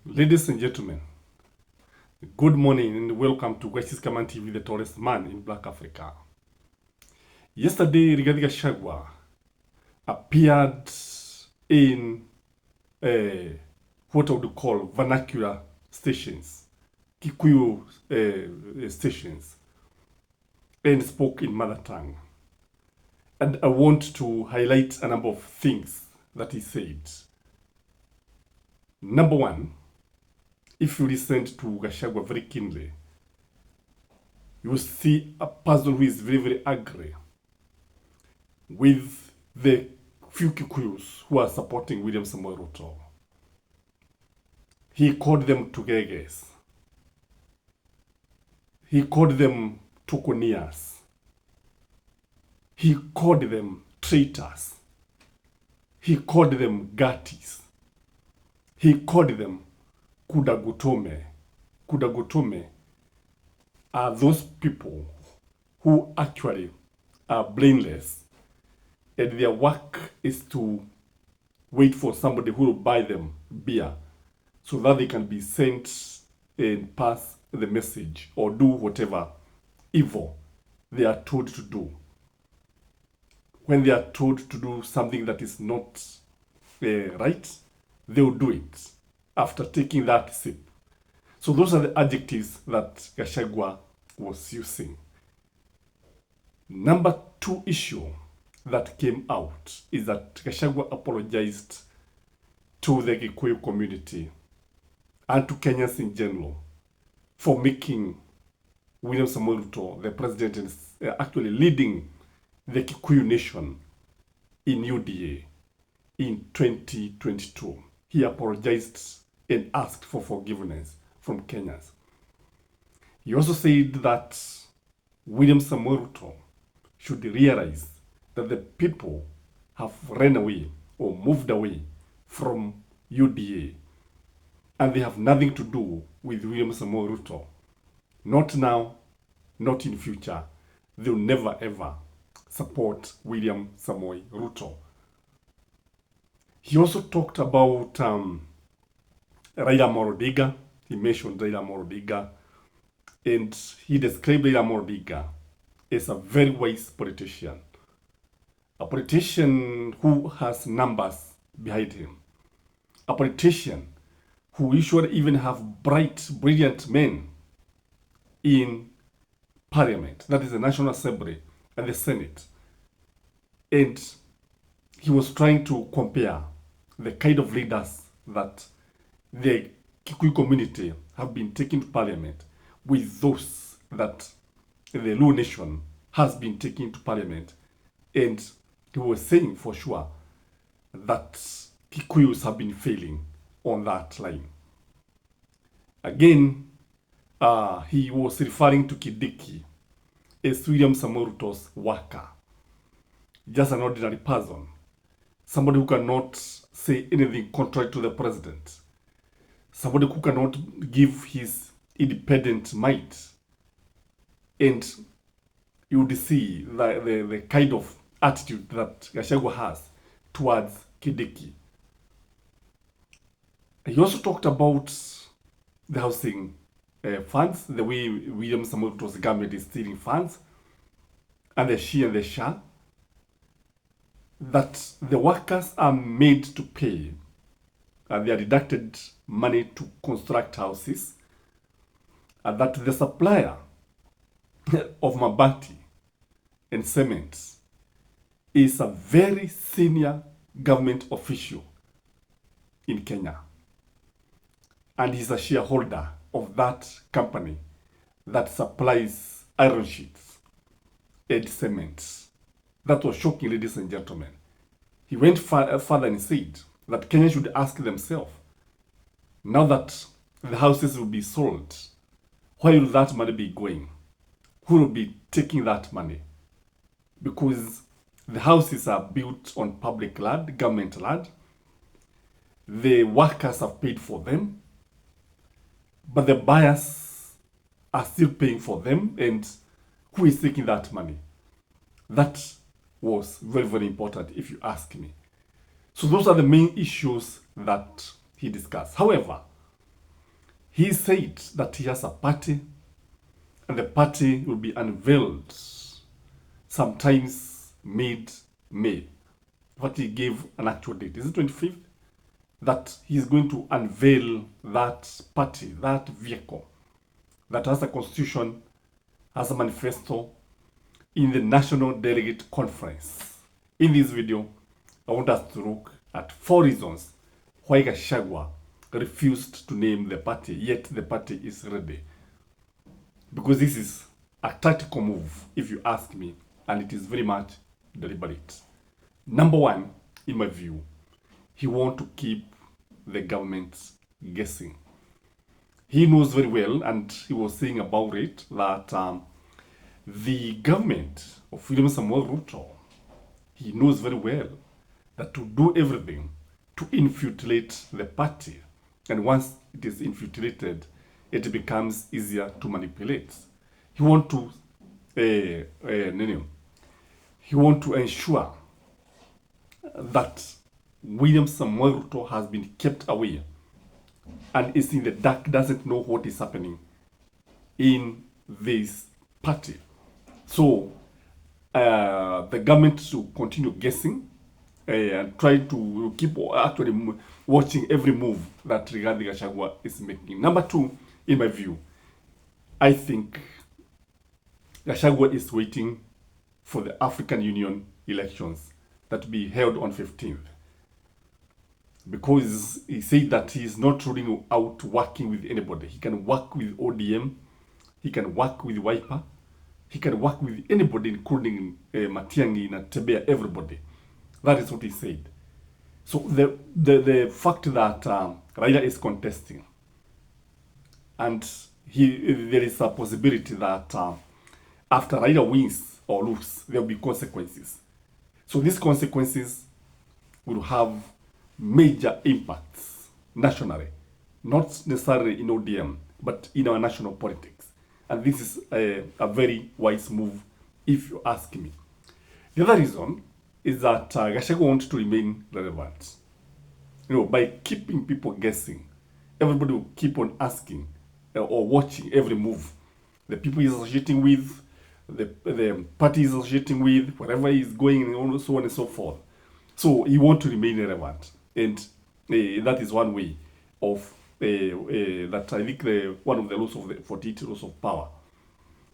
Ladies and gentlemen, good morning and welcome to Gachagua TV, the tallest man in Black Africa. Yesterday, Rigathi Gachagua appeared in what I would call vernacular stations, Kikuyu stations, and spoke in mother tongue. And I want to highlight a number of things that he said. Number one, if you listen to Gachagua very keenly, you will see a person who is very, very angry with the few Kikuyus who are supporting William Samoei Ruto. He called them Tugeges. He called them Tukonias. He called them traitors. He called them Gatis. He called them Kudagutome. Kudagutome are those people who actually are brainless and their work is to wait for somebody who will buy them beer so that they can be sent and pass the message or do whatever evil they are told to do. When they are told to do something that is not right, they will do it after taking that sip. So those are the adjectives that Gachagua was using. Number two issue that came out is that Gachagua apologized to the Gikuyu community and to Kenyans in general for making William Samoei Ruto the president and actually leading the Kikuyu nation in UDA in 2022. He apologized and asked for forgiveness from Kenyans. He also said that William Samoei Ruto should realize that the people have run away or moved away from UDA and they have nothing to do with William Samoei Ruto. Not now, not in future. They will never ever support William Samoei Ruto. He also talked about Raila Amolo Odinga. He mentioned Raila Amolo Odinga, and he described Raila Amolo Odinga as a very wise politician. A politician who has numbers behind him. A politician who usually even have bright, brilliant men in Parliament, that is the National Assembly and the Senate. And he was trying to compare the kind of leaders that the Kikuyu community have been taking to Parliament with those that the Luo nation has been taking to Parliament. And he was saying for sure that Kikuyus have been failing on that line. Again, he was referring to Kindiki as William Samoei Ruto's worker, just an ordinary person, somebody who cannot say anything contrary to the president, somebody who cannot give his independent might. And you would see the kind of attitude that Gachagua has towards Kindiki. He also talked about the housing funds, the way William Samoei Ruto's government is stealing funds, and the she and the sha, that the workers are made to pay, and they are deducted money to construct houses, and that the supplier of mabati and cement is a very senior government official in Kenya. And he's a shareholder of that company that supplies iron sheets and cement. That was shocking, ladies and gentlemen. He went further and said that Kenya should ask themselves, now that the houses will be sold, where will that money be going? Who will be taking that money? Because the houses are built on public land, government land. The workers have paid for them, but the buyers are still paying for them, and who is taking that money? That was very, very important if you ask me. So those are the main issues that he discussed. However, He said that he has a party, and the party will be unveiled sometimes mid-May. What he gave an actual date. Is it 25th? That he's going to unveil that party, that vehicle that has a constitution, has a manifesto in the National Delegate Conference. In this video, I want us to look at 4 reasons why Gachagua refused to name the party, yet the party is ready. Because this is a tactical move, if you ask me, and it is very much deliberate. Number 1, in my view, he wants to keep the government guessing. He knows very well, and he was saying about it, that the government of William Samuel Ruto, he knows very well that to do everything to infiltrate the party, and once it is infiltrated, it becomes easier to manipulate. He want to ensure that William Samuel Ruto has been kept away and is in the dark, doesn't know what is happening in this party. So the government should continue guessing and try to keep actually watching every move that Rigathi Gachagua is making. Number 2, in my view, I think Gachagua is waiting for the African Union elections that will be held on 15th. Because he said that he is not ruling out working with anybody. He can work with ODM, he can work with Wiper, he can work with anybody, including Matiang'i, Natebea, everybody. That is what he said. So the fact that Raila is contesting, and there is a possibility that after Raila wins or loses, there will be consequences. So these consequences will have major impacts nationally, not necessarily in ODM, but in our national politics. And this is a very wise move, if you ask me. The other reason is that Gachagua wants to remain relevant. By keeping people guessing, everybody will keep on asking or watching every move. The people he's associating with, the party he's associating with, wherever he's going, and so on and so forth. So he wants to remain relevant. And that is one way of that I think one of the laws of the 48 laws of power,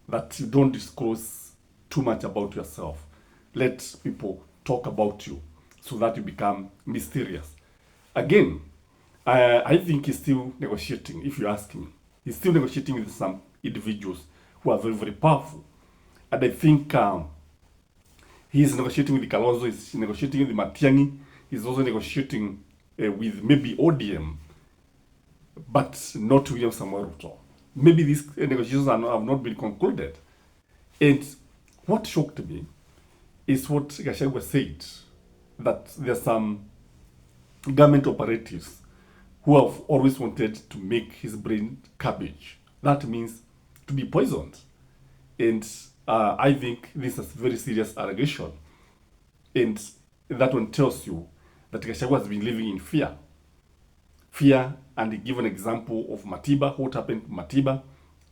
that you don't disclose too much about yourself. Let people talk about you so that you become mysterious. Again, I think he's still negotiating, if you ask me. He's still negotiating with some individuals who are very, very powerful. And I think he's negotiating with Kalonzo, he's negotiating with Matiang'i, he's also negotiating with maybe ODM, but not William Samuel Ruto. Maybe these negotiations have not been concluded. And what shocked me is what Gachagua said, that there's some government operatives who have always wanted to make his brain cabbage. That means to be poisoned. And I think this is a very serious allegation. And that one tells you that Gachagua has been living in fear. Fear, and he gave an example of Matiba, what happened to Matiba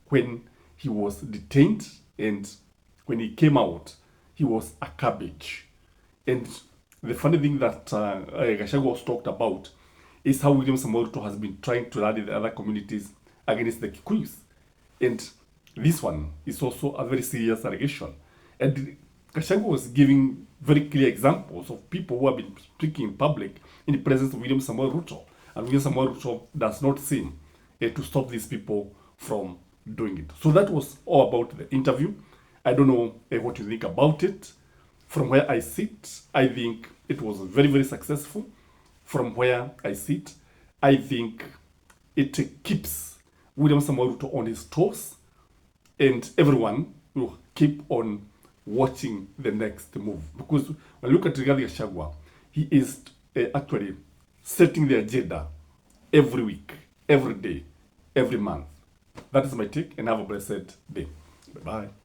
when he was detained, and when he came out, he was a cabbage. And the funny thing that Gachagua was talked about is how William Samoei Ruto has been trying to rally the other communities against the Kikuyus. And this one is also a very serious allegation. And Gachagua was giving very clear examples of people who have been speaking in public in the presence of William Samoei Ruto. And William Samoei Ruto does not seem to stop these people from doing it. So that was all about the interview. I don't know what you think about it. From where I sit, I think it was very, very successful. From where I sit, I think it keeps William Samoei Ruto on his toes, and everyone will keep on watching the next move. Because when you look at Rigathi Gachagua, he is actually setting the agenda every week, every day, every month. That is my take, and have a blessed day. Bye-bye.